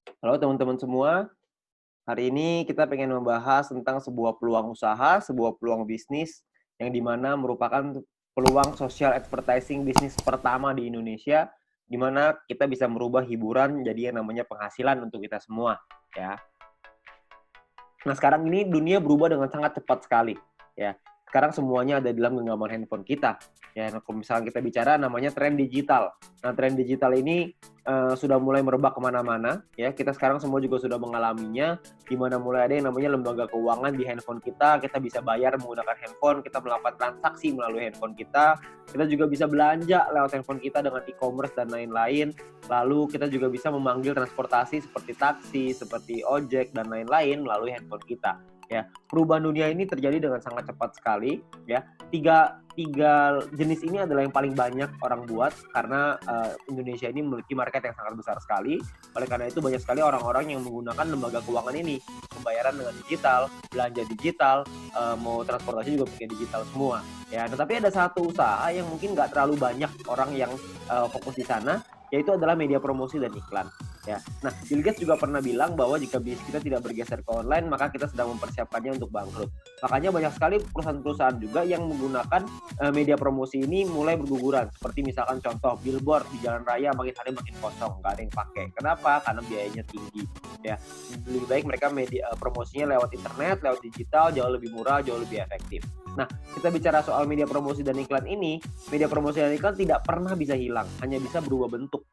Halo teman-teman semua, hari ini kita pengen membahas tentang sebuah peluang usaha, sebuah peluang bisnis yang dimana merupakan peluang social advertising bisnis pertama di Indonesia, di mana kita bisa merubah hiburan jadi yang namanya penghasilan untuk kita semua, ya. Nah, sekarang ini dunia berubah dengan sangat cepat sekali, ya. Sekarang semuanya ada di dalam genggaman handphone kita. Ya, nah, kalau misalnya kita bicara namanya tren digital. Nah, tren digital ini sudah mulai merebak kemana-mana, ya. Kita sekarang semua juga sudah mengalaminya, di mana mulai ada yang namanya lembaga keuangan di handphone kita bisa bayar menggunakan handphone, kita melakukan transaksi melalui handphone kita juga bisa belanja lewat handphone kita dengan e-commerce dan lain-lain. Lalu kita juga bisa memanggil transportasi seperti taksi, seperti ojek dan lain-lain melalui handphone kita. Ya, perubahan dunia ini terjadi dengan sangat cepat sekali. Ya, tiga jenis ini adalah yang paling banyak orang buat karena Indonesia ini memiliki market yang sangat besar sekali. Oleh karena itu banyak sekali orang-orang yang menggunakan lembaga keuangan ini, pembayaran dengan digital, belanja digital, mau transportasi juga pakai digital semua. Ya, tetapi ada satu usaha yang mungkin nggak terlalu banyak orang yang fokus di sana, yaitu adalah media promosi dan iklan. Ya. Nah, Bill Gates juga pernah bilang bahwa jika bisnis kita tidak bergeser ke online, maka kita sedang mempersiapkannya untuk bangkrut. Makanya banyak sekali perusahaan-perusahaan juga yang menggunakan media promosi ini mulai berguguran. Seperti misalkan contoh billboard di jalan raya makin hari makin kosong, nggak ada yang pakai. Kenapa? Karena biayanya tinggi. Ya, lebih baik mereka media promosinya lewat internet, lewat digital, jauh lebih murah, jauh lebih efektif. Nah, kita bicara soal media promosi dan iklan ini, media promosi dan iklan tidak pernah bisa hilang, hanya bisa berubah bentuk.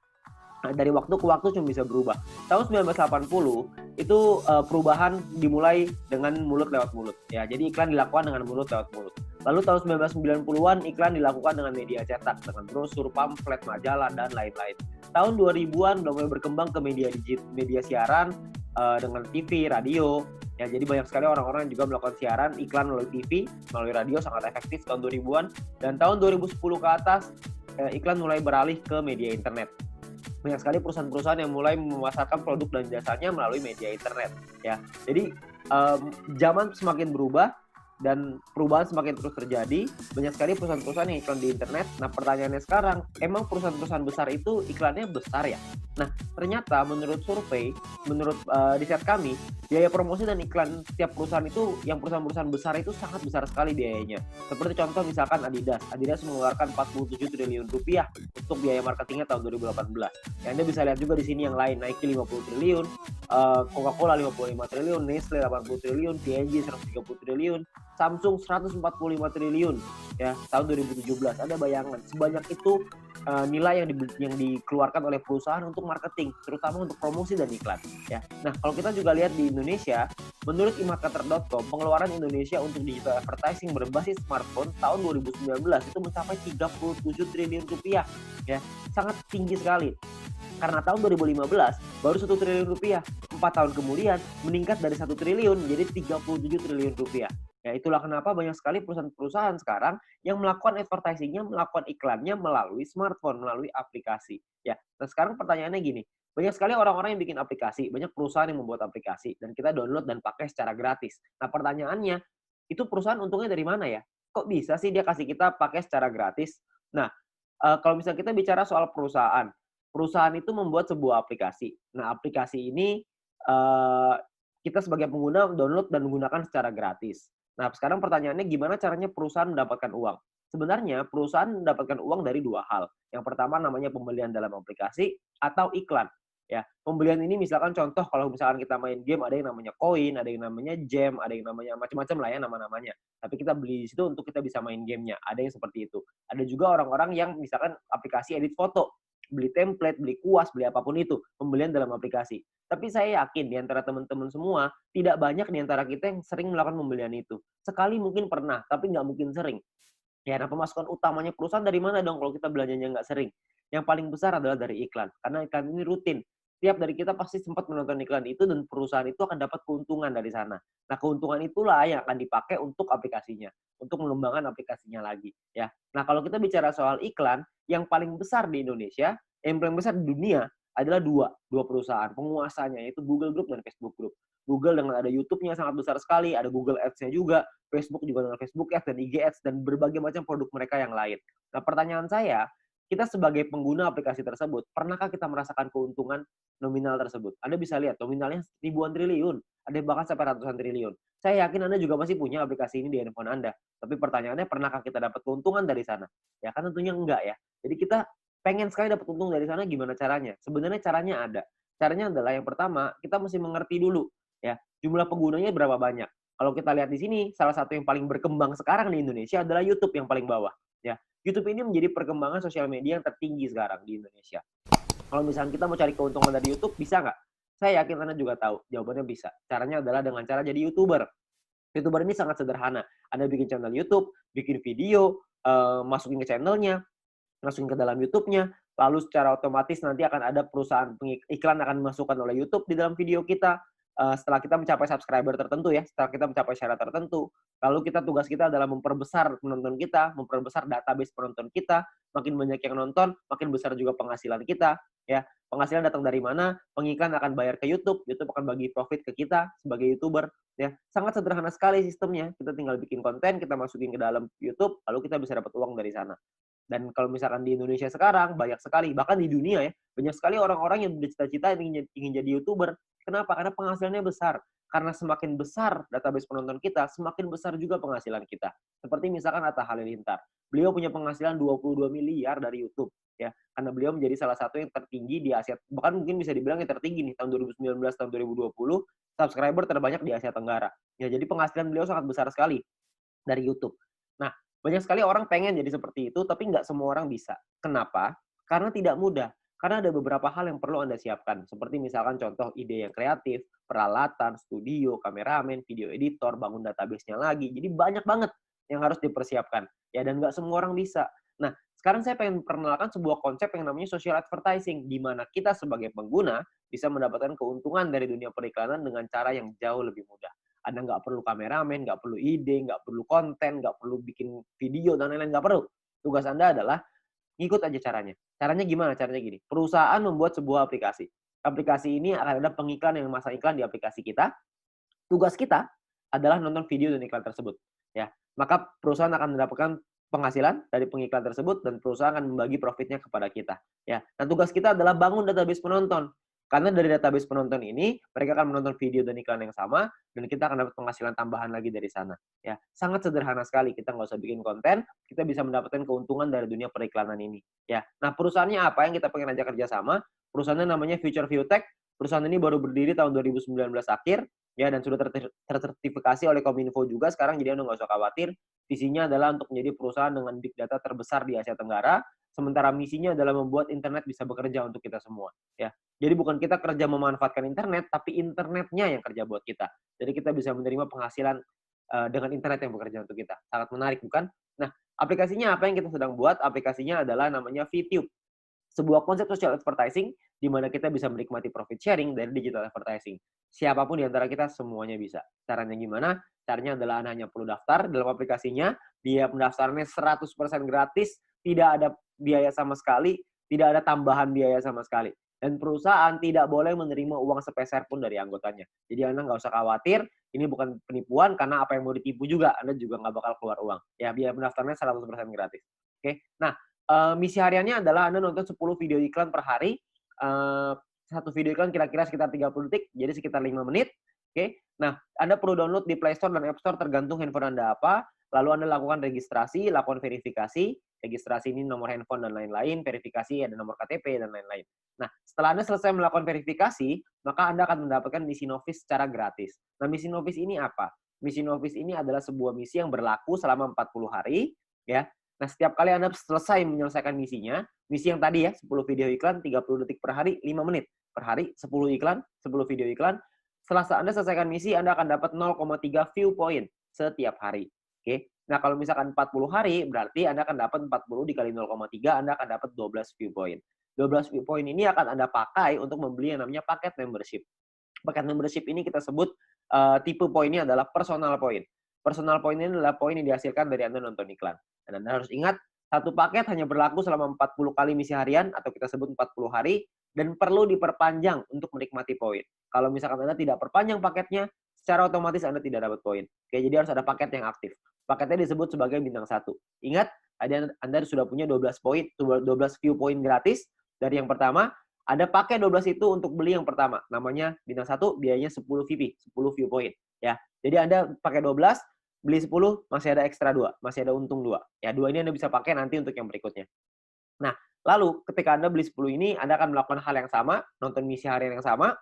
Nah, dari waktu ke waktu cuma bisa berubah. Tahun 1980 itu perubahan dimulai dengan mulut lewat mulut. Ya, jadi iklan dilakukan dengan mulut lewat mulut. Lalu tahun 1990-an iklan dilakukan dengan media cetak, dengan brosur, pamflet, majalah dan lain-lain. Tahun 2000-an udah mulai berkembang ke media siaran dengan TV, radio. Ya, jadi banyak sekali orang-orang yang juga melakukan siaran iklan melalui TV, melalui radio sangat efektif tahun 2000-an dan tahun 2010 ke atas iklan mulai beralih ke media internet. Banyak sekali perusahaan-perusahaan yang mulai memasarkan produk dan jasanya melalui media internet, ya. Jadi zaman semakin berubah dan perubahan semakin terus terjadi. Banyak sekali perusahaan-perusahaan yang iklan di internet. Nah, pertanyaannya sekarang, emang perusahaan-perusahaan besar itu iklannya besar ya? Nah, ternyata menurut survei, menurut riset kami, biaya promosi dan iklan setiap perusahaan itu, yang perusahaan-perusahaan besar itu sangat besar sekali biayanya. Seperti contoh misalkan Adidas. Adidas mengeluarkan 47 triliun rupiah untuk biaya marketingnya tahun 2018. Ya, Anda bisa lihat juga di sini yang lain, Nike 50 triliun, Coca-Cola 55 triliun, Nestle 80 triliun, P&G 130 triliun, Samsung 145 triliun ya tahun 2017. Ada bayangan sebanyak itu nilai yang dikeluarkan oleh perusahaan untuk marketing, terutama untuk promosi dan iklan ya. Nah, kalau kita juga lihat di Indonesia, menurut imarketer.com, pengeluaran Indonesia untuk digital advertising berbasis smartphone tahun 2019 itu mencapai 37 triliun rupiah ya. Sangat tinggi sekali. Karena tahun 2015 baru 1 triliun rupiah. 4 tahun kemudian meningkat dari 1 triliun menjadi 37 triliun rupiah. Ya, itulah kenapa banyak sekali perusahaan-perusahaan sekarang yang melakukan advertising-nya, melakukan iklannya melalui smartphone, melalui aplikasi. Ya, nah sekarang pertanyaannya gini, banyak sekali orang-orang yang bikin aplikasi, banyak perusahaan yang membuat aplikasi, dan kita download dan pakai secara gratis. Nah, pertanyaannya, itu perusahaan untungnya dari mana ya? Kok bisa sih dia kasih kita pakai secara gratis? Nah, kalau misalnya kita bicara soal perusahaan, perusahaan itu membuat sebuah aplikasi. Nah, aplikasi ini eee, kita sebagai pengguna download dan menggunakan secara gratis. Nah, sekarang pertanyaannya gimana caranya perusahaan mendapatkan uang? Sebenarnya perusahaan mendapatkan uang dari 2 hal. Yang pertama namanya pembelian dalam aplikasi atau iklan, ya. Pembelian ini misalkan contoh kalau misalkan kita main game ada yang namanya koin, ada yang namanya gem, ada yang namanya macam-macam lah ya nama-namanya. Tapi kita beli di situ untuk kita bisa main gamenya, ada yang seperti itu. Ada juga orang-orang yang misalkan aplikasi edit foto, beli template, beli kuas, beli apapun itu, pembelian dalam aplikasi. Tapi saya yakin di antara teman-teman semua, tidak banyak di antara kita yang sering melakukan pembelian itu. Sekali mungkin pernah, tapi nggak mungkin sering. Ya, nah pemasukan utamanya perusahaan dari mana dong kalau kita belanjanya nggak sering? Yang paling besar adalah dari iklan, karena iklan ini rutin. Tiap dari kita pasti sempat menonton iklan itu dan perusahaan itu akan dapat keuntungan dari sana. Nah, keuntungan itulah yang akan dipakai untuk aplikasinya, untuk mengembangkan aplikasinya lagi, ya. Nah, kalau kita bicara soal iklan, yang paling besar di Indonesia, yang paling besar di dunia adalah dua perusahaan penguasanya, yaitu Google Group dan Facebook Group. Google dengan ada YouTube-nya sangat besar sekali, ada Google Ads-nya juga, Facebook juga dengan Facebook Ads dan IG Ads dan berbagai macam produk mereka yang lain. Nah, pertanyaan saya, kita sebagai pengguna aplikasi tersebut, pernahkah kita merasakan keuntungan nominal tersebut? Anda bisa lihat nominalnya ribuan triliun, ada yang bahkan sampai ratusan triliun. Saya yakin Anda juga masih punya aplikasi ini di handphone Anda. Tapi pertanyaannya, pernahkah kita dapat keuntungan dari sana? Ya kan tentunya enggak ya. Jadi kita pengen sekali dapat untung dari sana, gimana caranya? Sebenarnya caranya ada. Caranya adalah yang pertama, kita mesti mengerti dulu ya, jumlah penggunanya berapa banyak. Kalau kita lihat di sini, salah satu yang paling berkembang sekarang di Indonesia adalah YouTube yang paling bawah. Ya, YouTube ini menjadi perkembangan sosial media yang tertinggi sekarang di Indonesia. Kalau misalnya kita mau cari keuntungan dari YouTube, bisa nggak? Saya yakin Anda juga tahu, jawabannya bisa. Caranya adalah dengan cara jadi YouTuber. YouTuber ini sangat sederhana. Anda bikin channel YouTube, bikin video, masukin ke channelnya, masukin ke dalam YouTube-nya, lalu secara otomatis nanti akan ada perusahaan iklan akan dimasukkan oleh YouTube di dalam video kita. Setelah kita mencapai subscriber tertentu ya, setelah kita mencapai syarat tertentu, lalu tugas kita adalah memperbesar penonton kita, memperbesar database penonton kita, makin banyak yang nonton, makin besar juga penghasilan kita, ya. Penghasilan datang dari mana? Pengiklan akan bayar ke YouTube, YouTube akan bagi profit ke kita sebagai YouTuber, ya. Sangat sederhana sekali sistemnya. Kita tinggal bikin konten, kita masukin ke dalam YouTube, lalu kita bisa dapat uang dari sana. Dan kalau misalkan di Indonesia sekarang, banyak sekali, bahkan di dunia ya, banyak sekali orang-orang yang bercita-cita ingin jadi YouTuber. Kenapa? Karena penghasilannya besar. Karena semakin besar database penonton kita, semakin besar juga penghasilan kita. Seperti misalkan Atta Halilintar. Beliau punya penghasilan 22 miliar dari YouTube. Ya, karena beliau menjadi salah satu yang tertinggi di Asia, bahkan mungkin bisa dibilang yang tertinggi nih, tahun 2019, tahun 2020, subscriber terbanyak di Asia Tenggara. Ya, jadi penghasilan beliau sangat besar sekali dari YouTube. Nah, banyak sekali orang pengen jadi seperti itu, tapi nggak semua orang bisa. Kenapa? Karena tidak mudah. Karena ada beberapa hal yang perlu Anda siapkan. Seperti misalkan contoh ide yang kreatif, peralatan, studio, kameramen, video editor, bangun database-nya lagi. Jadi banyak banget yang harus dipersiapkan. Ya, dan nggak semua orang bisa. Nah, sekarang saya pengen perkenalkan sebuah konsep yang namanya social advertising, di mana kita sebagai pengguna bisa mendapatkan keuntungan dari dunia periklanan dengan cara yang jauh lebih mudah. Anda nggak perlu kameramen, nggak perlu ide, nggak perlu konten, nggak perlu bikin video, dan lain-lain, nggak perlu. Tugas Anda adalah ngikut aja caranya. Caranya gimana? Caranya gini, perusahaan membuat sebuah aplikasi. Aplikasi ini akan ada pengiklan yang memasang iklan di aplikasi kita. Tugas kita adalah nonton video dan iklan tersebut. Ya, maka perusahaan akan mendapatkan penghasilan dari pengiklan tersebut dan perusahaan akan membagi profitnya kepada kita. Ya, dan tugas kita adalah bangun database penonton. Karena dari database penonton ini, mereka akan menonton video dan iklan yang sama, dan kita akan dapat penghasilan tambahan lagi dari sana. Ya, sangat sederhana sekali. Kita nggak usah bikin konten, kita bisa mendapatkan keuntungan dari dunia periklanan ini. Ya, nah perusahaannya apa yang kita pengen ajak kerjasama? Perusahaannya namanya Future View Tech. Perusahaan ini baru berdiri tahun 2019 akhir, ya, dan sudah tersertifikasi oleh Kominfo juga sekarang, jadi Anda nggak usah khawatir. Visinya adalah untuk menjadi perusahaan dengan big data terbesar di Asia Tenggara, sementara misinya adalah membuat internet bisa bekerja untuk kita semua. Ya, jadi bukan kita kerja memanfaatkan internet, tapi internetnya yang kerja buat kita. Jadi kita bisa menerima penghasilan dengan internet yang bekerja untuk kita. Sangat menarik, bukan? Nah, aplikasinya apa yang kita sedang buat? Aplikasinya adalah namanya VTube. Sebuah konsep social advertising di mana kita bisa menikmati profit sharing dari digital advertising. Siapapun di antara kita semuanya bisa. Caranya gimana? Caranya adalah Anda hanya perlu daftar dalam aplikasinya, biaya pendaftarannya 100% gratis, tidak ada biaya sama sekali, tidak ada tambahan biaya sama sekali. Dan perusahaan tidak boleh menerima uang sepeser pun dari anggotanya. Jadi Anda nggak usah khawatir, ini bukan penipuan, karena apa yang mau ditipu juga, Anda juga nggak bakal keluar uang. Ya, biaya pendaftarannya 100% gratis. Oke, nah, misi hariannya adalah Anda nonton 10 video iklan per hari. Satu video iklan kira-kira sekitar 30 detik, jadi sekitar 5 menit. Oke. Nah, Anda perlu download di Play Store dan App Store tergantung handphone Anda apa. Lalu Anda lakukan registrasi, lakukan verifikasi. Registrasi ini nomor handphone dan lain-lain, verifikasi ada nomor KTP dan lain-lain. Nah, setelah Anda selesai melakukan verifikasi, maka Anda akan mendapatkan misi novis secara gratis. Nah, misi novis ini apa? Misi novis ini adalah sebuah misi yang berlaku selama 40 hari, ya. Nah, setiap kali Anda selesai menyelesaikan misinya, misi yang tadi ya, 10 video iklan, 30 detik per hari, 5 menit per hari, 10 iklan, 10 video iklan. Setelah Anda selesaikan misi, Anda akan dapat 0,3 view point setiap hari. Oke. Nah, kalau misalkan 40 hari, berarti Anda akan dapat 40 dikali 0,3, Anda akan dapat 12 view point. 12 view point ini akan Anda pakai untuk membeli yang namanya paket membership. Paket membership ini kita sebut tipe poinnya adalah personal point. Personal point ini adalah poin yang dihasilkan dari Anda nonton iklan. Dan Anda harus ingat, satu paket hanya berlaku selama 40 kali misi harian, atau kita sebut 40 hari, dan perlu diperpanjang untuk menikmati poin. Kalau misalkan Anda tidak perpanjang paketnya, secara otomatis Anda tidak dapat poin. Oke, jadi harus ada paket yang aktif. Paketnya disebut sebagai bintang 1. Ingat, Anda sudah punya 12 poin, 12 view poin gratis dari yang pertama. Anda pakai 12 itu untuk beli yang pertama. Namanya bintang 1, biayanya 10 VP, 10 view point. Ya. Jadi Anda pakai 12, beli 10, masih ada ekstra 2. Masih ada untung 2. Ya, 2 ini Anda bisa pakai nanti untuk yang berikutnya. Nah, lalu ketika Anda beli 10 ini, Anda akan melakukan hal yang sama, nonton misi harian yang sama,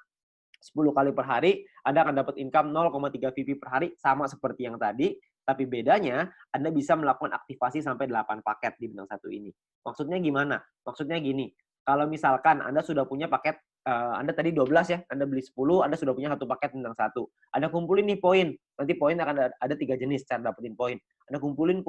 10 kali per hari, Anda akan dapat income 0,3 VP per hari, sama seperti yang tadi, tapi bedanya Anda bisa melakukan aktivasi sampai 8 paket di bintang 1 ini. Maksudnya gimana? Maksudnya gini, kalau misalkan Anda sudah punya paket, Anda tadi 12 ya, Anda beli 10, Anda sudah punya 1 paket bintang 1. Anda kumpulin nih poin, nanti poin akan ada 3 jenis cara dapetin poin. Anda kumpulin,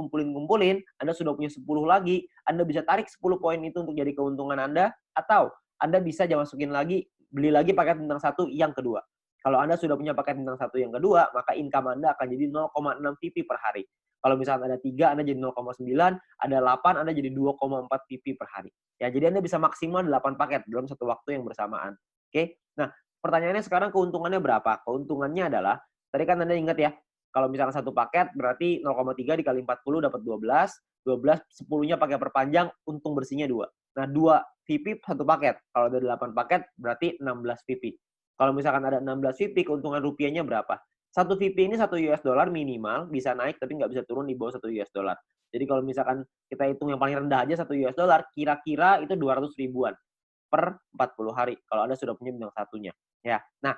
Anda sudah punya 10 lagi, Anda bisa tarik 10 poin itu untuk jadi keuntungan Anda, atau Anda bisa masukin lagi, beli lagi paket bintang 1 yang kedua. Kalau Anda sudah punya paket bintang 1 yang kedua, maka income Anda akan jadi 0,6 VP per hari. Kalau misalnya ada 3, Anda jadi 0,9, ada 8, Anda jadi 2,4 VP per hari. Ya, jadi Anda bisa maksimal 8 paket dalam satu waktu yang bersamaan. Oke? Nah, pertanyaannya sekarang keuntungannya berapa? Keuntungannya adalah, tadi kan Anda ingat ya, kalau misalnya satu paket berarti 0,3 dikali 40 dapat 12, 12 10-nya pakai perpanjang, untung bersihnya 2. Nah, 2 VP satu paket. Kalau ada 8 paket berarti 16 VP. Kalau misalkan ada 16 VP, keuntungan rupiahnya berapa? Satu VP ini 1 US dollar minimal, bisa naik tapi nggak bisa turun di bawah 1 US dollar. Jadi kalau misalkan kita hitung yang paling rendah aja 1 US dollar, kira-kira itu 200 ribuan per 40 hari. Kalau Anda sudah punya bintang satunya. Ya. Nah,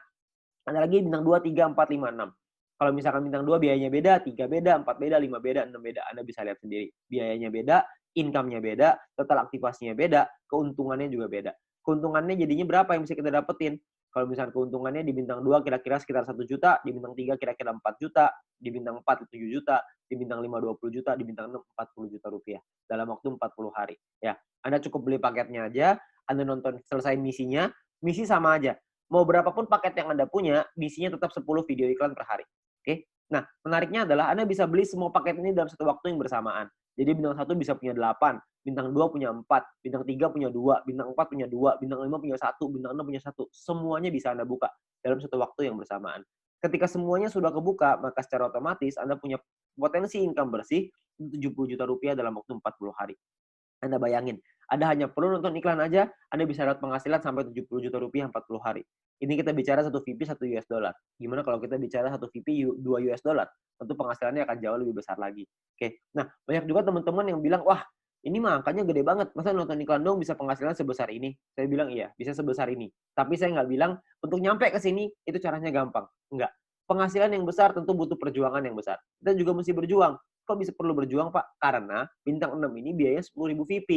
ada lagi bintang 2, 3, 4, 5, 6. Kalau misalkan bintang 2 biayanya beda, 3 beda, 4 beda, 5 beda, 6 beda. Anda bisa lihat sendiri. Biayanya beda, income-nya beda, total aktivasinya beda, keuntungannya juga beda. Keuntungannya jadinya berapa yang bisa kita dapetin? Kalau misalkan keuntungannya di bintang 2 kira-kira sekitar 1 juta, di bintang 3 kira-kira 4 juta, di bintang 4 7 juta, di bintang 5 20 juta, di bintang 6 40 juta rupiah dalam waktu 40 hari. Ya, Anda cukup beli paketnya aja, Anda nonton selesai misinya, misi sama aja. Mau berapapun paket yang Anda punya, misinya tetap 10 video iklan per hari. Oke? Nah, menariknya adalah Anda bisa beli semua paket ini dalam satu waktu yang bersamaan. Jadi bintang 1 bisa punya 8, bintang 2 punya 4, bintang 3 punya 2, bintang 4 punya 2, bintang 5 punya 1, bintang 6 punya 1. Semuanya bisa Anda buka dalam satu waktu yang bersamaan. Ketika semuanya sudah kebuka, maka secara otomatis Anda punya potensi income bersih 70 juta rupiah dalam waktu 40 hari. Anda bayangin, Anda hanya perlu nonton iklan aja, Anda bisa dapat penghasilan sampai 70 juta rupiah 40 hari. Ini kita bicara 1 VP 1 US dollar. Gimana kalau kita bicara 1 VP 2 US dollar? Tentu penghasilannya akan jauh lebih besar lagi. Oke. Nah, banyak juga teman-teman yang bilang, wah, ini mah angkanya gede banget. Masa nonton iklan dong bisa penghasilan sebesar ini? Saya bilang iya, bisa sebesar ini. Tapi saya nggak bilang untuk nyampe ke sini itu caranya gampang. Enggak. Penghasilan yang besar tentu butuh perjuangan yang besar. Kita juga mesti berjuang. Kok bisa perlu berjuang, Pak? Karena bintang 6 ini biayanya 10.000 VP.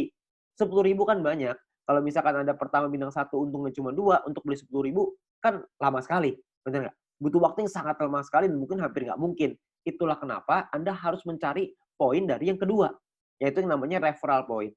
10.000 kan banyak. Kalau misalkan Anda pertama bintang 1 untungnya cuma 2, untuk beli 10.000 kan lama sekali. Benar nggak? Butuh waktu yang sangat lama sekali dan mungkin hampir nggak mungkin. Itulah kenapa Anda harus mencari poin dari yang kedua, yaitu yang namanya referral point.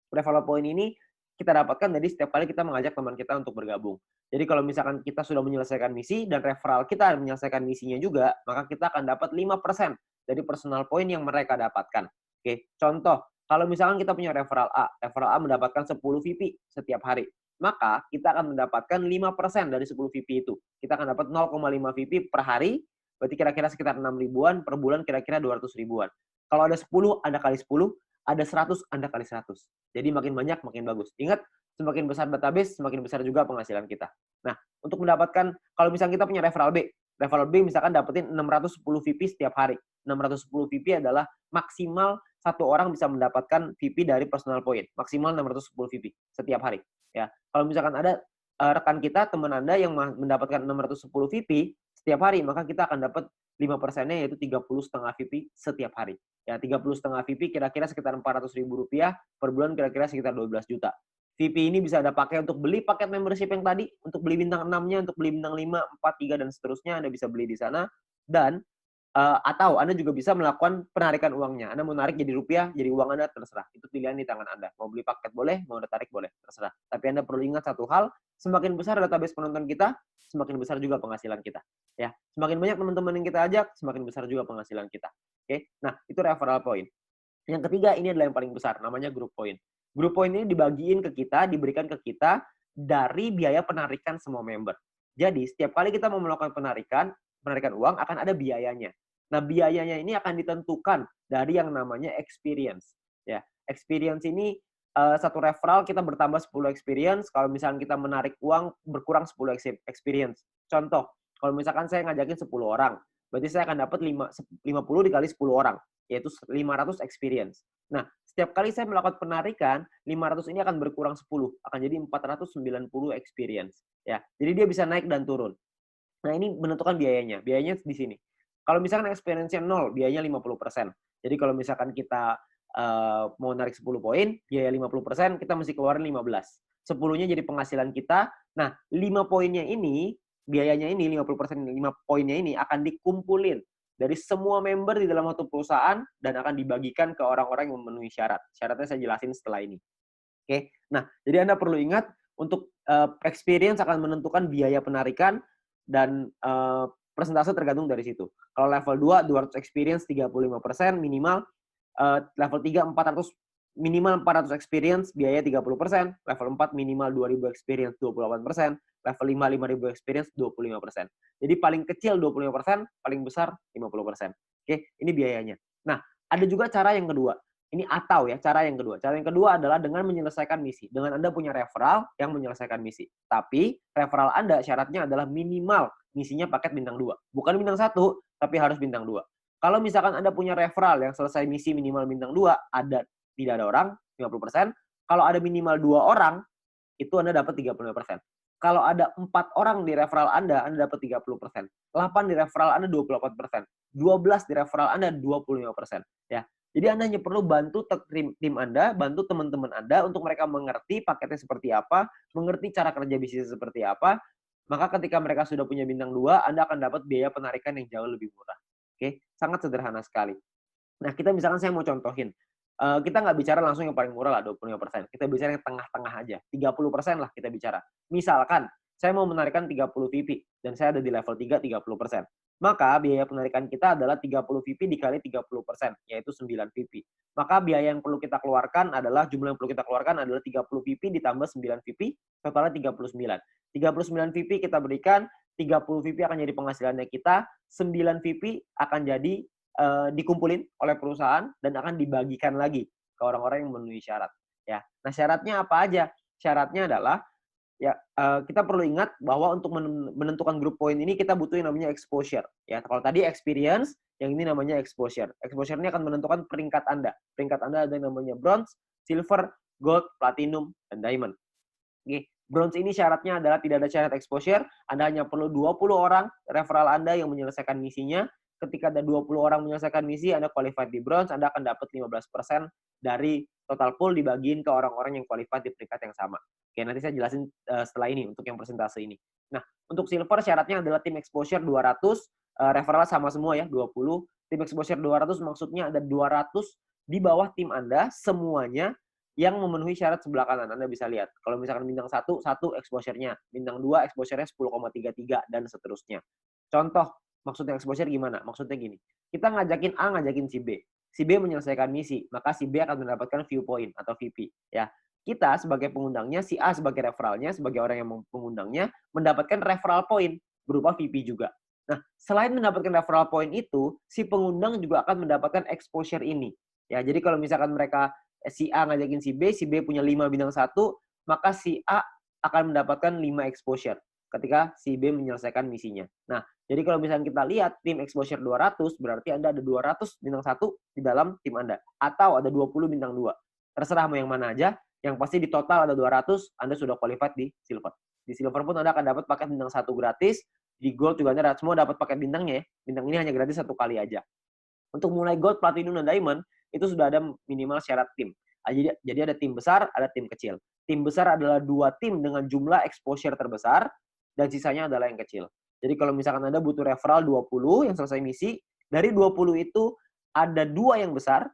Referral point ini kita dapatkan dari setiap kali kita mengajak teman kita untuk bergabung. Jadi kalau misalkan kita sudah menyelesaikan misi dan referral kita menyelesaikan misinya juga, maka kita akan dapat 5% dari personal point yang mereka dapatkan. Oke, contoh, kalau misalkan kita punya referral A mendapatkan 10 VP setiap hari, maka kita akan mendapatkan 5% dari 10 VP itu. Kita akan dapat 0,5 VP per hari, berarti kira-kira sekitar 6 ribuan, per bulan kira-kira 200 ribuan. Kalau ada 10, Anda kali 10, ada 100, Anda kali 100. Jadi makin banyak, makin bagus. Ingat, semakin besar database, semakin besar juga penghasilan kita. Nah, untuk mendapatkan, kalau misalnya kita punya referral B misalkan dapetin 610 VP setiap hari. 610 VP adalah maksimal satu orang bisa mendapatkan VP dari personal point. Maksimal 610 VP setiap hari. Ya, kalau misalkan ada rekan kita, teman Anda yang mendapatkan 610 VP setiap hari, maka kita akan dapat 5%-nya yaitu 30,5 VP setiap hari. Ya, 30,5 VP kira-kira sekitar 400 ribu rupiah per bulan, kira-kira sekitar 12 juta. VP ini bisa Anda pakai untuk beli paket membership yang tadi, untuk beli bintang 6-nya, untuk beli bintang 5, 4, 3, dan seterusnya, Anda bisa beli di sana. Dan atau Anda juga bisa melakukan penarikan uangnya. Anda mau narik jadi rupiah, jadi uang Anda, terserah. Itu pilihan di tangan Anda. Mau beli paket boleh, mau Anda tarik boleh, terserah. Tapi Anda perlu ingat satu hal, semakin besar database penonton kita, semakin besar juga penghasilan kita. Ya, semakin banyak teman-teman yang kita ajak, semakin besar juga penghasilan kita. Oke, nah itu referral point. Yang ketiga, ini adalah yang paling besar, namanya group point. Group point ini dibagiin ke kita, diberikan ke kita dari biaya penarikan semua member. Jadi, setiap kali kita mau melakukan penarikan uang akan ada biayanya. Nah, biayanya ini akan ditentukan dari yang namanya experience. Ya, experience ini satu referral kita bertambah 10 experience, kalau misalkan kita menarik uang berkurang 10 experience. Contoh, kalau misalkan saya ngajakin 10 orang, berarti saya akan dapat 50 dikali 10 orang, yaitu 500 experience. Nah, setiap kali saya melakukan penarikan, 500 ini akan berkurang 10, akan jadi 490 experience. Ya, jadi dia bisa naik dan turun. Nah, ini menentukan biayanya. Biayanya di sini. Kalau misalkan experience-nya 0, biayanya 50%. Jadi kalau misalkan kita mau narik 10 poin, biaya 50%, kita mesti keluarin 15. 10-nya jadi penghasilan kita. Nah, 5 poinnya ini, biayanya ini, 50%, 5 poinnya ini akan dikumpulin dari semua member di dalam satu perusahaan dan akan dibagikan ke orang-orang yang memenuhi syarat. Syaratnya saya jelasin setelah ini. Oke. Nah, jadi Anda perlu ingat untuk experience akan menentukan biaya penarikan dan persentase tergantung dari situ. Kalau level 2, 200 experience 35% minimal, level 3 400 minimal 400 experience biaya 30%, level 4 minimal 2000 experience 28%, level 5 5000 experience 25%. Jadi paling kecil 25%, paling besar 50%. Oke, ini biayanya. Nah, ada juga cara yang kedua. Ini atau ya, cara yang kedua. Cara yang kedua adalah dengan menyelesaikan misi. Dengan Anda punya referral yang menyelesaikan misi. Tapi referral Anda syaratnya adalah minimal misinya paket bintang 2. Bukan bintang 1, tapi harus bintang 2. Kalau misalkan Anda punya referral yang selesai misi minimal bintang 2, tidak ada orang, 50%. Kalau ada minimal 2 orang, itu Anda dapat 35%. Kalau ada 4 orang di referral Anda dapat 30%. 8 di referral Anda 28%. 12 di referral Anda 25%. Ya. Jadi Anda hanya perlu bantu tim Anda, bantu teman-teman Anda untuk mereka mengerti paketnya seperti apa, mengerti cara kerja bisnis seperti apa, maka ketika mereka sudah punya bintang 2, Anda akan dapat biaya penarikan yang jauh lebih murah. Oke, sangat sederhana sekali. Nah, kita misalkan saya mau contohin, kita nggak bicara langsung yang paling murah lah 25%, kita bicara yang tengah-tengah aja, 30% lah kita bicara. Misalkan, saya mau menarikan 30 VP, dan saya ada di level 3, 30%. Maka biaya penarikan kita adalah 30 VP dikali 30%, yaitu 9 VP. Maka biaya yang perlu kita keluarkan adalah, jumlah yang perlu kita keluarkan adalah 30 VP ditambah 9 VP, totalnya 39. 39 VP kita berikan, 30 VP akan jadi penghasilannya kita, 9 VP akan jadi dikumpulin oleh perusahaan dan akan dibagikan lagi ke orang-orang yang memenuhi syarat. Ya, nah syaratnya apa aja? Syaratnya adalah ya kita perlu ingat bahwa untuk menentukan grup poin ini kita butuh yang namanya exposure. Ya, kalau tadi experience, yang ini namanya exposure. Exposure ini akan menentukan peringkat Anda. Peringkat Anda ada yang namanya bronze, silver, gold, platinum, dan diamond. Oke. Bronze ini syaratnya adalah tidak ada syarat exposure. Anda hanya perlu 20 orang referral Anda yang menyelesaikan misinya. Ketika ada 20 orang menyelesaikan misi, Anda qualified di bronze, Anda akan dapat 15% dari total pool dibagiin ke orang-orang yang qualified di peringkat yang sama. Oke, nanti saya jelasin setelah ini untuk yang persentase ini. Nah, untuk silver syaratnya adalah tim exposure 200, referral sama semua ya, 20. Tim exposure 200 maksudnya ada 200 di bawah tim Anda semuanya yang memenuhi syarat sebelah kanan. Anda bisa lihat. Kalau misalkan bintang 1, 1 exposure-nya. Bintang 2, exposure-nya 10,33 dan seterusnya. Contoh, maksudnya exposure gimana? Maksudnya gini. Kita ngajakin A, ngajakin si B. Si B menyelesaikan misi, maka si B akan mendapatkan viewpoint atau VP. Ya. Kita sebagai pengundangnya, si A sebagai referralnya, sebagai orang yang mengundangnya, mendapatkan referral point berupa VP juga. Nah, selain mendapatkan referral point itu, si pengundang juga akan mendapatkan exposure ini. Ya, jadi kalau misalkan mereka si A ngajakin si B punya 5 bintang 1, maka si A akan mendapatkan 5 exposure ketika si B menyelesaikan misinya. Nah, jadi kalau misalnya kita lihat tim exposure 200, berarti Anda ada 200 bintang 1 di dalam tim Anda. Atau ada 20 bintang 2. Terserah mau yang mana aja, yang pasti di total ada 200, Anda sudah qualified di silver. Di silver pun Anda akan dapat paket bintang 1 gratis, di gold juga Anda semua dapat paket bintangnya ya. Bintang ini hanya gratis 1 kali aja. Untuk mulai gold, platinum, dan diamond, itu sudah ada minimal syarat tim. Jadi ada tim besar, ada tim kecil. Tim besar adalah 2 tim dengan jumlah exposure terbesar, dan sisanya adalah yang kecil. Jadi kalau misalkan Anda butuh referral 20 yang selesai misi, dari 20 itu ada 2 yang besar,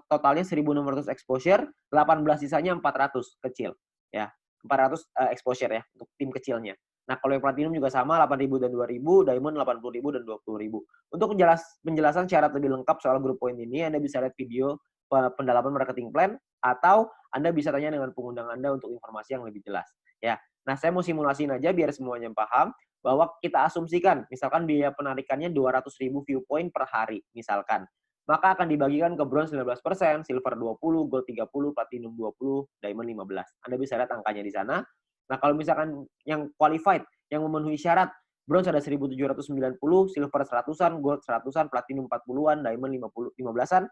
totalnya 1.600 exposure, 18 sisanya 400 kecil. Ya, 400 exposure ya, untuk tim kecilnya. Nah, kalau yang platinum juga sama, 8.000 dan 2.000, diamond 80.000 dan 20.000. Untuk penjelasan syarat lebih lengkap soal grup poin ini, Anda bisa lihat video pendalaman marketing plan, atau Anda bisa tanya dengan pengundang Anda untuk informasi yang lebih jelas. Ya. Nah, saya mau simulasiin aja biar semuanya paham, bahwa kita asumsikan, misalkan biaya penarikannya 200.000 viewpoint per hari, misalkan. maka akan dibagikan ke bronze 19%, silver 20, gold 30, platinum 20, diamond 15. Anda bisa lihat angkanya di sana. Nah, kalau misalkan yang qualified, yang memenuhi syarat, bronze ada 1.790, silver 100-an, gold 100-an, platinum 40-an, diamond 15-an,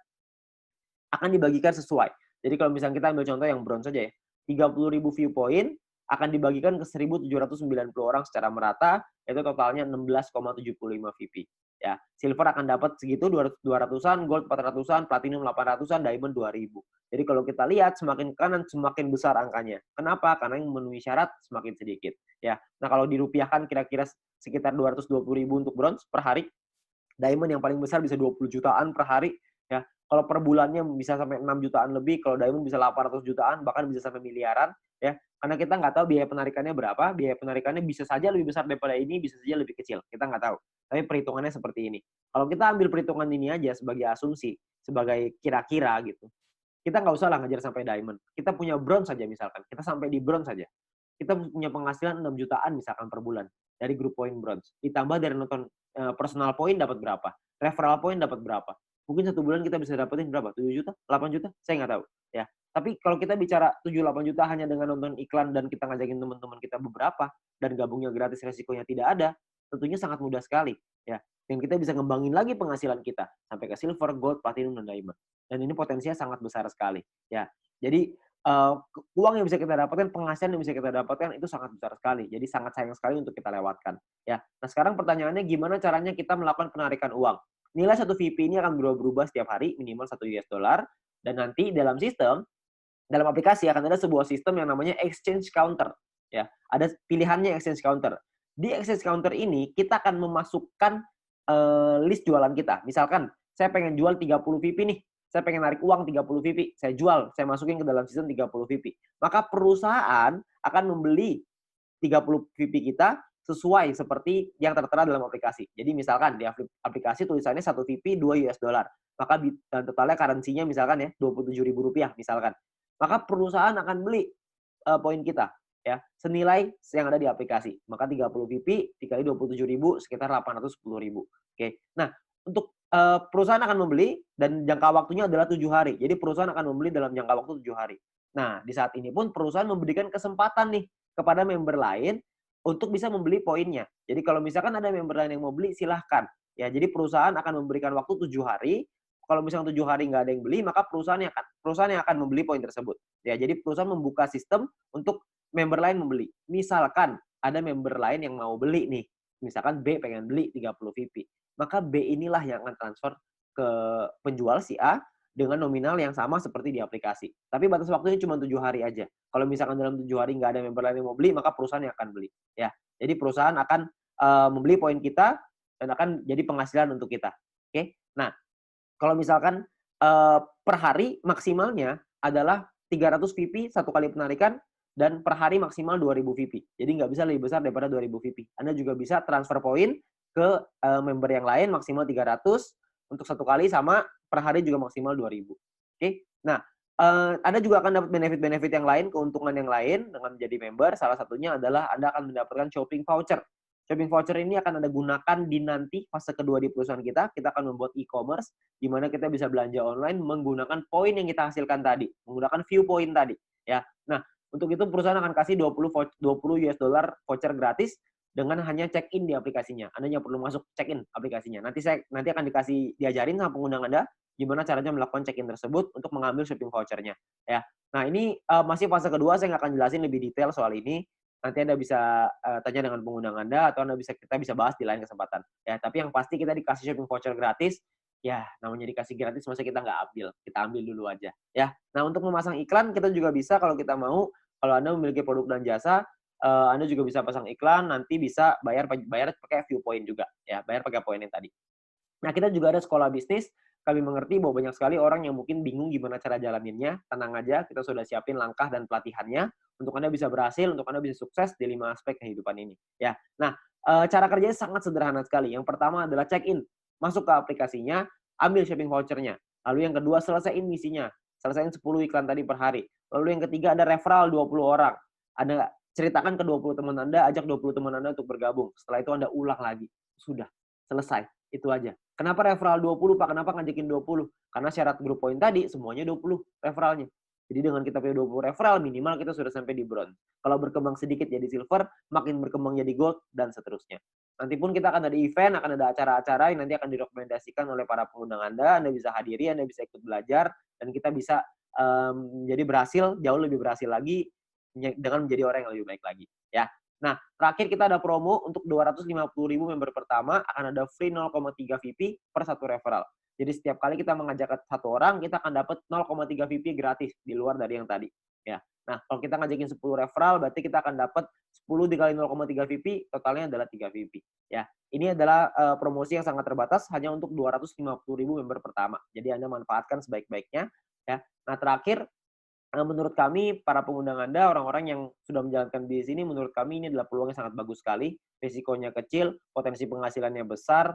akan dibagikan sesuai. Jadi kalau misalnya kita ambil contoh yang bronze saja ya, 30.000 view point akan dibagikan ke 1.790 orang secara merata, itu totalnya 16,75 VP. Ya, silver akan dapat segitu 200-an, gold 400-an, platinum 800-an, diamond 2.000. Jadi kalau kita lihat semakin kanan semakin besar angkanya. Kenapa? Karena yang memenuhi syarat semakin sedikit. Ya, nah kalau dirupiahkan kira-kira sekitar 220.000 untuk bronze per hari. Diamond yang paling besar bisa 20 jutaan per hari. Ya, kalau per bulannya bisa sampai 6 jutaan lebih, kalau diamond bisa 800 jutaan, bahkan bisa sampai miliaran. Ya, karena kita nggak tahu biaya penarikannya berapa, biaya penarikannya bisa saja lebih besar daripada ini, bisa saja lebih kecil, kita nggak tahu. Tapi perhitungannya seperti ini. Kalau kita ambil perhitungan ini aja sebagai asumsi, sebagai kira-kira gitu, kita nggak usah lah ngejar sampai diamond. Kita punya bronze saja misalkan, kita sampai di bronze saja. Kita punya penghasilan 6 jutaan misalkan per bulan dari grup poin bronze. Ditambah dari nonton personal point dapat berapa, referral point dapat berapa. Mungkin satu bulan kita bisa dapetin berapa? 7 juta? 8 juta? Saya nggak tahu. Ya, tapi kalau kita bicara 7-8 juta hanya dengan nonton iklan dan kita ngajakin teman-teman kita beberapa dan gabungnya gratis resikonya tidak ada, tentunya sangat mudah sekali. Ya, dan kita bisa ngembangin lagi penghasilan kita sampai ke silver, gold, platinum, dan diamond. Dan ini potensinya sangat besar sekali. Ya, jadi uang yang bisa kita dapatkan, penghasilan yang bisa kita dapatkan itu sangat besar sekali. Jadi sangat sayang sekali untuk kita lewatkan. Ya, nah sekarang pertanyaannya gimana caranya kita melakukan penarikan uang? Nilai satu VP ini akan berubah-ubah setiap hari, minimal 1 US dollar. Dan nanti dalam sistem, dalam aplikasi akan ada sebuah sistem yang namanya exchange counter. Ya, ada pilihannya exchange counter. Di exchange counter ini kita akan memasukkan list jualan kita. Misalkan saya pengen jual 30 VP nih. Saya pengen narik uang 30 VP. Saya jual, saya masukin ke dalam sistem 30 VP. Maka perusahaan akan membeli 30 VP kita sesuai seperti yang tertera dalam aplikasi. Jadi misalkan di aplikasi tulisannya 1 VP 2 US dollar. Maka totalnya currency-nya misalkan ya Rp27.000 misalkan. Maka perusahaan akan beli poin kita ya senilai yang ada di aplikasi. Maka 30 VP dikali 27.000 sekitar 810.000. Oke. Nah, untuk perusahaan akan membeli dan jangka waktunya adalah 7 hari. Jadi perusahaan akan membeli dalam jangka waktu 7 hari. Nah, di saat ini pun perusahaan memberikan kesempatan nih kepada member lain untuk bisa membeli poinnya. Jadi kalau misalkan ada member lain yang mau beli, silahkan. Ya, jadi perusahaan akan memberikan waktu 7 hari. Kalau misalnya 7 hari nggak ada yang beli, maka perusahaan yang akan membeli poin tersebut. Ya, jadi perusahaan membuka sistem untuk member lain membeli. Misalkan ada member lain yang mau beli nih. Misalkan B pengen beli 30 VP. Maka B inilah yang akan transfer ke penjual si A dengan nominal yang sama seperti di aplikasi. Tapi batas waktunya cuma 7 hari aja. Kalau misalkan dalam 7 hari nggak ada member lain yang mau beli, maka perusahaan yang akan beli. Ya, jadi perusahaan akan membeli poin kita dan akan jadi penghasilan untuk kita. Oke. Nah, kalau misalkan per hari maksimalnya adalah 300 VP satu kali penarikan dan per hari maksimal 2.000 VP. Jadi nggak bisa lebih besar daripada 2.000 VP. Anda juga bisa transfer poin ke member yang lain maksimal 300 untuk satu kali sama per hari juga maksimal 2.000. Oke. Nah, Anda juga akan dapat benefit-benefit yang lain, keuntungan yang lain dengan menjadi member. Salah satunya adalah Anda akan mendapatkan shopping voucher. Shopping voucher ini akan Anda gunakan di nanti fase kedua di perusahaan kita. Kita akan membuat e-commerce di mana kita bisa belanja online menggunakan poin yang kita hasilkan tadi, menggunakan view point tadi, ya. Nah, untuk itu perusahaan akan kasih 20 US dollar voucher gratis dengan hanya check-in di aplikasinya. Anda hanya perlu masuk check-in aplikasinya. Nanti akan diajarin sama pengguna Anda gimana caranya melakukan check-in tersebut untuk mengambil shopping vouchernya, ya. Nah, ini masih fase kedua, saya nggak akan jelasin lebih detail soal ini. Nanti Anda bisa tanya dengan pengguna Anda atau kita bisa bahas di lain kesempatan. Ya, tapi yang pasti kita dikasih shopping voucher gratis. Ya, namanya dikasih gratis masa kita nggak ambil. Kita ambil dulu aja. Ya. Nah, untuk memasang iklan kita juga bisa kalau kita mau. Kalau Anda memiliki produk dan jasa, Anda juga bisa pasang iklan, nanti bisa bayar pakai view point juga. Ya, bayar pakai poin yang tadi. Nah, kita juga ada sekolah bisnis. Kami mengerti bahwa banyak sekali orang yang mungkin bingung gimana cara jalaninnya. Tenang aja, kita sudah siapin langkah dan pelatihannya untuk Anda bisa berhasil, untuk Anda bisa sukses di 5 aspek kehidupan ini. Ya. Nah, cara kerjanya sangat sederhana sekali. Yang pertama adalah check-in. Masuk ke aplikasinya, ambil shopping vouchernya. Lalu yang kedua, selesaiin misinya. Selesaiin 10 iklan tadi per hari. Lalu yang ketiga ada referral 20 orang. Anda ceritakan ke 20 teman Anda, ajak 20 teman Anda untuk bergabung. Setelah itu Anda ulang lagi. Sudah, selesai. Itu aja. Kenapa referral 20, Pak? Kenapa ngajakin 20? Karena syarat grup poin tadi semuanya 20 referralnya. Jadi dengan kita punya 20 referral, minimal kita sudah sampai di bronze. Kalau berkembang sedikit jadi silver, makin berkembang jadi gold, dan seterusnya. Nanti pun kita akan ada event, akan ada acara-acara yang nanti akan direkomendasikan oleh para pengundang Anda bisa hadiri, Anda bisa ikut belajar, dan kita bisa jadi berhasil, jauh lebih berhasil lagi dengan menjadi orang yang lebih baik lagi. Ya. Nah, terakhir kita ada promo untuk 250.000 member pertama, akan ada free 0,3 VP per satu referral. Jadi setiap kali kita mengajak satu orang, kita akan dapat 0,3 VP gratis di luar dari yang tadi. Ya. Nah, kalau kita ngajakin 10 referral, berarti kita akan dapat 10 dikali 0,3 VP, totalnya adalah 3 VP. Ya. Ini adalah promosi yang sangat terbatas, hanya untuk 250.000 member pertama. Jadi Anda manfaatkan sebaik-baiknya. Ya. Nah, terakhir, menurut kami, para pengundang Anda, orang-orang yang sudah menjalankan bisnis ini, menurut kami ini adalah peluang yang sangat bagus sekali. Risikonya kecil, potensi penghasilannya besar,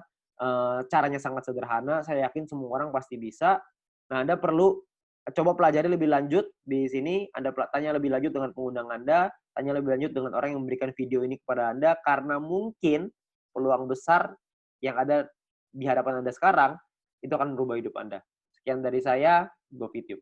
caranya sangat sederhana. Saya yakin semua orang pasti bisa. Nah, Anda perlu coba pelajari lebih lanjut di sini. Anda tanya lebih lanjut dengan pengundang Anda, tanya lebih lanjut dengan orang yang memberikan video ini kepada Anda, karena mungkin peluang besar yang ada di hadapan Anda sekarang, itu akan merubah hidup Anda. Sekian dari saya, Go Video.